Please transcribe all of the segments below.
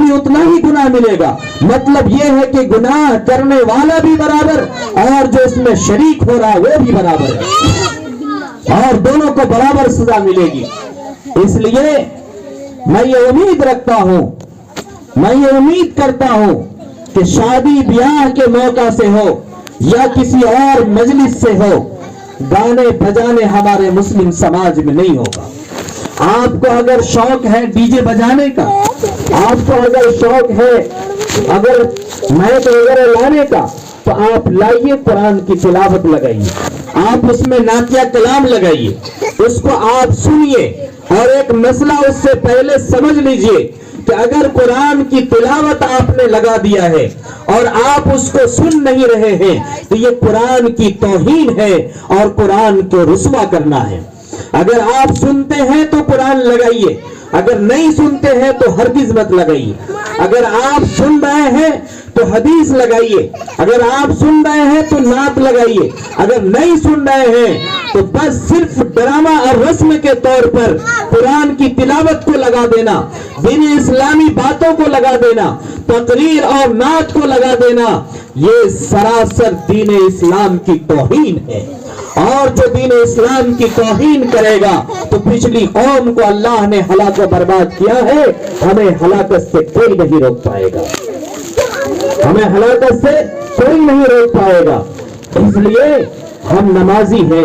بھی اتنا ہی گناہ ملے گا۔ مطلب یہ ہے کہ گناہ کرنے والا بھی برابر اور جو اس میں شریک ہو رہا ہے وہ بھی برابر ہے، اور دونوں کو برابر سزا ملے گی۔ اس لیے میں یہ امید رکھتا ہوں، میں یہ امید کرتا ہوں کہ شادی بیاہ کے موقع سے ہو یا کسی اور مجلس سے ہو، گانے بجانے ہمارے مسلم سماج میں نہیں ہوگا۔ آپ کو اگر شوق ہے ڈی جے بجانے کا، آپ کو اگر شوق ہے اگر مائک وغیرہ لانے کا، تو آپ لائیے، قرآن کی تلاوت لگائیے، آپ اس میں نعتیہ کلام لگائیے، اس کو آپ سنیے، اور ایک مسئلہ اس سے پہلے سمجھ لیجئے کہ اگر قرآن کی تلاوت آپ نے لگا دیا ہے اور آپ اس کو سن نہیں رہے ہیں تو یہ قرآن کی توہین ہے اور قرآن کو رسوا کرنا ہے۔ اگر آپ سنتے ہیں تو قرآن لگائیے، اگر نہیں سنتے ہیں تو ہرگز مت لگائیے۔ اگر آپ سن رہے ہیں تو حدیث لگائیے، اگر آپ سن رہے ہیں تو نعت لگائیے، اگر نہیں سن رہے ہیں تو بس صرف ڈرامہ اور رسم کے طور پر قرآن کی تلاوت کو لگا دینا، دین اسلامی باتوں کو لگا دینا، تقریر اور نعت کو لگا دینا، یہ سراسر دین اسلام کی توہین ہے۔ اور جو دین اسلام کی توہین کرے گا تو پچھلی قوم کو اللہ نے ہلاک و برباد کیا ہے، ہمیں ہلاکت سے کوئی نہیں روک پائے گا، ہمیں ہلاکت سے کوئی نہیں روک پائے گا۔ اس لیے ہم نمازی ہیں،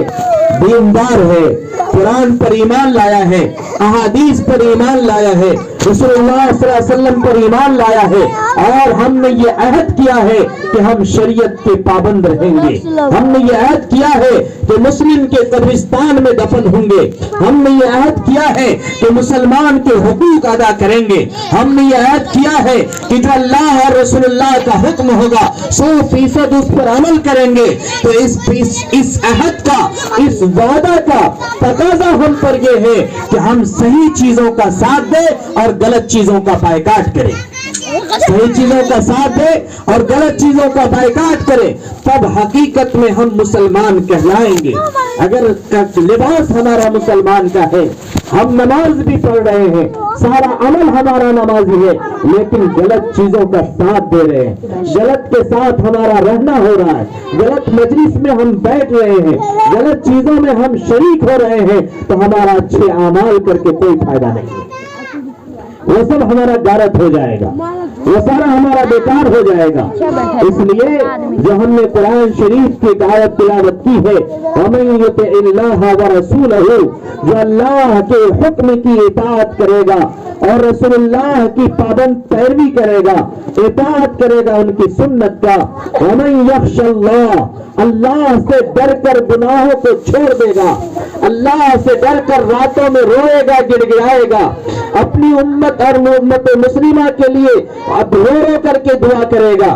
دیندار ہے، قرآن پر ایمان لایا ہے، احادیث پر ایمان لایا ہے، رسول اللہ صلی اللہ علیہ وسلم پر ایمان لایا ہے، اور ہم نے یہ عہد کیا ہے کہ ہم شریعت کے پابند رہیں گے۔ ہم نے یہ عہد کیا ہے کہ مسلم کے قبرستان میں دفن ہوں گے، ہم نے یہ عہد کیا ہے کہ مسلمان کے حقوق ادا کریں گے، ہم نے یہ عہد کیا ہے کہ جو اللہ اور رسول اللہ کا حکم ہوگا 100% اس پر عمل کریں گے۔ تو اس عہد کا، اس وعدہ کا تقاضا ہم پر یہ ہے کہ ہم صحیح چیزوں کا ساتھ دیں اور غلط چیزوں کا بائیکاٹ کریں، صحیح چیزوں کا ساتھ دیں اور غلط چیزوں کا بائیکاٹ کریں، تب حقیقت میں ہم مسلمان کہلائیں گے۔ اگر لباس ہمارا مسلمان کا ہے، ہم نماز بھی پڑھ رہے ہیں، سارا عمل ہمارا نمازی ہے، لیکن غلط چیزوں کا ساتھ دے رہے ہیں، غلط کے ساتھ ہمارا رہنا ہو رہا ہے، غلط مجلس میں ہم بیٹھ رہے ہیں، غلط چیزوں میں ہم شریک ہو رہے ہیں، تو ہمارا اچھے اعمال کر کے کوئی فائدہ نہیں، وہ سب ہمارا غارت ہو جائے گا، وہ سارا ہمارا بیکار ہو جائے گا۔ اس لیے جو ہم نے قرآن شریف کی آیت تلاوت کی ہے، وَمَن يُطِعِ اللَّهَ وَرَسُولَهُ، جو اللہ کے حکم کی اطاعت کرے گا اور رسول اللہ کی پابند پیروی کرے گا، اطاعت کرے گا ان کی سنت کا، وَمَن يَخْشَ اللَّهَ، اللہ سے ڈر کر گناہوں کو چھوڑ دے گا، اللہ سے ڈر کر راتوں میں روئے گا، گڑ گڑائے گا، اپنی امت اور امت مسلمہ کے لیے اب رو رو کر کے دعا کرے گا،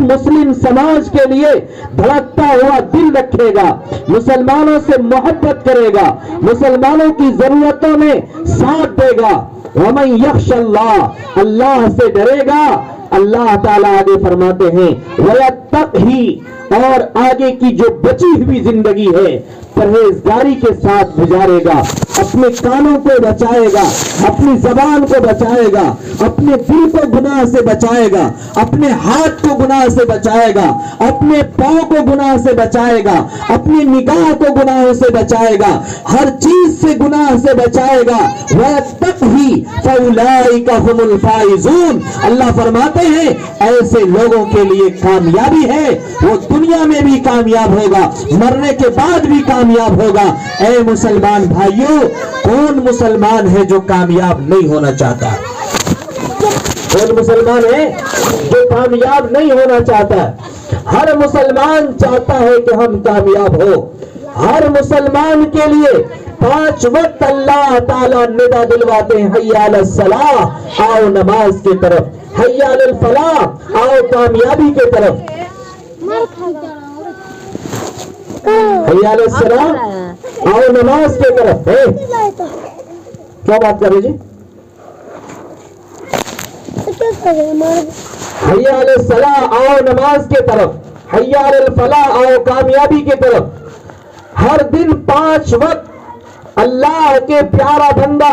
مسلم سماج کے لیے دھڑکتا ہوا دل رکھے گا، مسلمانوں سے محبت کرے گا، مسلمانوں کی ضرورتوں میں ساتھ دے گا۔ وَمَن يَخْشَ اللَّهَ، اللہ سے ڈرے گا۔ اللہ تعالیٰ آگے فرماتے ہیں وَيَتَّقْهِ، اور آگے کی جو بچی ہوئی زندگی ہے پرہیزگاری کے ساتھ گزارے گا، اپنے کانوں کو بچائے گا، اپنی زبان کو بچائے گا، اپنے دل کو گناہ سے بچائے گا، اپنے ہاتھ کو گناہ سے بچائے گا، اپنے پاؤں کو گناہ سے بچائے گا، اپنی نگاہ کو گناہوں سے بچائے گا، ہر چیز سے گناہ سے بچائے گا۔ وَيَتَّقْهِ فَأُولَٰئِكَ هُمُ الْفَائِزُونَ، اللہ فرماتے ہیں ایسے لوگوں کے لیے کامیابی ہے، وہ دنیا میں بھی کامیاب ہوگا، مرنے کے بعد بھی کامیاب ہوگا۔ اے مسلمان بھائیوں، کون مسلمان ہے جو کامیاب نہیں ہونا چاہتا؟ کون مسلمان ہے جو کامیاب نہیں ہونا چاہتا؟ ہر مسلمان چاہتا ہے کہ ہم کامیاب ہو۔ ہر مسلمان کے لیے 5 وقت اللہ تعالیٰ ندا دلواتے ہیں، حی علی الصلاۃ، آؤ نماز کی طرف، حی علی الفلاح، آؤ کامیابی کی طرف، حی علی الصلاۃ، آؤ نماز کی طرف۔ کیا بات کر رہے جی؟ حی علی الصلاۃ، آؤ نماز کی طرف، حی علی الفلاح، آؤ کامیابی کی طرف۔ ہر دن 5 وقت اللہ کے پیارا بندہ